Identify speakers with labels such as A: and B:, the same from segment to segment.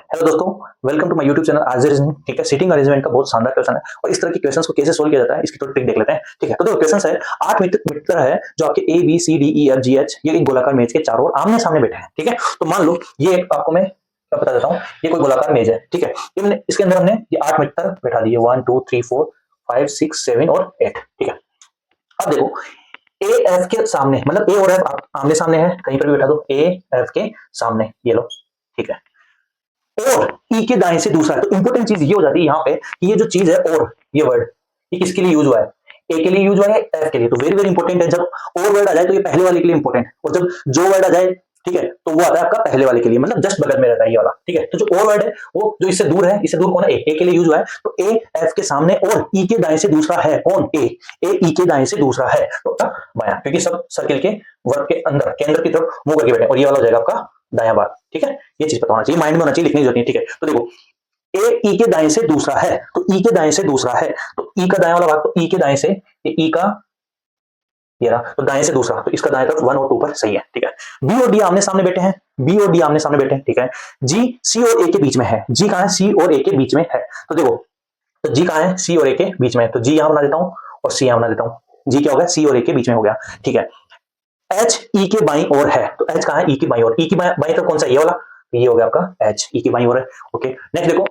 A: Hello दोस्तों, welcome to my YouTube channel आज reasoning. ठीक है, सीटिंग अरेंजमेंट का बहुत शानदार क्वेश्चन है और इस तरह के क्वेश्चंस को कैसे सोल्व किया जाता है इसकी थोड़ी ट्रिक देख लेते हैं। ठीक है, तो देखो क्वेश्चन है 8 मित्र है जो आपके A B C D E F G H ये एक गोलाकार मेज के चारों ओर आमने सामने बैठे हैं। ठीक है, तो मान लो ये एक आपको मैं क्या बता देता हूँ, ये कोई गोलाकार मेज है। ठीक है, ये मैंने इसके अंदर हमने ये 8 मित्र बैठा दिए 1 2 3 4 5 6 7 और 8। ठीक है, अब देखो ए एफ के सामने, मतलब ए और एफ आमने सामने है, कहीं पर भी बैठा दो ए एफ के सामने, ये लो। ठीक है, और ई के दाएं से दूसरा है। तो इंपॉर्टेंट चीज ये हो जाती है यहाँ पे कि ये जो चीज है और ये वर्ड ये किसके लिए यूज हुआ है, ए के लिए यूज हुआ है, एफ के लिए। तो वेरी वेरी इंपॉर्टेंट है, जब और वर्ड आ जाए तो ये पहले वाले के लिए इंपॉर्टेंट है, और जब जो वर्ड आ जाए ठीक है तो वो आता है आपका पहले वाले के लिए, मतलब जस्ट बगल में रहता है ये वाला। ठीक है, तो जो और वर्ड है वो जो इससे दूर है, इससे दूर कौन है, ए के लिए यूज हुआ है। तो ए एफ के सामने और ई के दाएं से दूसरा है कौन, ए ई के दाएं से दूसरा है तो बायां, क्योंकि सब सर्किल के वर्ग के अंदर केंद्र की तरफ मुंह करके बैठे, और ये वाला हो जाएगा आपका दायां बार। ठीक है, ये चीज पता होना चाहिए, माइंड में होना चाहिए, लिखने की जरूरत नहीं। ठीक है, तो देखो ए ई के दाएं से दूसरा है, तो ई के दाएं से दूसरा है, तो ई का दाएं वाला भाग, तो ई के दाएं से ई का ये रहा, तो दाएं से दूसरा, तो इसका दाएं तरफ 1 और 2 पर सही है। ठीक है, बी और डी आमने सामने बैठे हैं, बी और डी आमने सामने बैठे हैं। ठीक है, जी सी और ए के बीच में है, जी कहां है, सी और ए के बीच में है। तो देखो, तो जी कहां है, सी और ए के बीच में है, तो जी यहां बना देता हूं और सी यहां बना देता हूं। जी क्या हो गया, सी और ए के बीच में हो गया। ठीक है, एच ई के बाई ओर है, तो एच कहां है, ई की बाई ओर, ई की बाई तरफ कौन सा, ये वाला, ये हो गया आपका एच, ई की बाई ओर है। ओके, नेक्स्ट देखो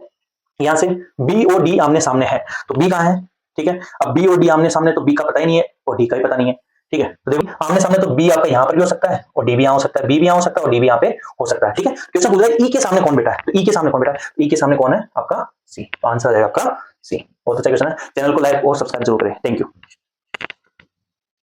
A: यहां से बी और डी आमने सामने है, तो बी कहां है। ठीक है, अब बी और डी आमने सामने, तो बी का पता ही नहीं है और डी का भी पता नहीं है। ठीक है, तो देखो आमने सामने, तो बी आपका यहां पर भी हो सकता है और डी भी यहां हो सकता है, बी भी यहां हो सकता है और डी भी यहां पे हो सकता है। ठीक है, क्वेश्चन पूछ रहा है ई के सामने कौन बैठा है, तो ई के सामने कौन बैठा है, ई के सामने कौन है आपका सी, तो आंसर आ जाएगा आपका सी। बहुत अच्छा क्वेश्चन है, चैनल को लाइक और सब्सक्राइब जरूर करें। Thank you.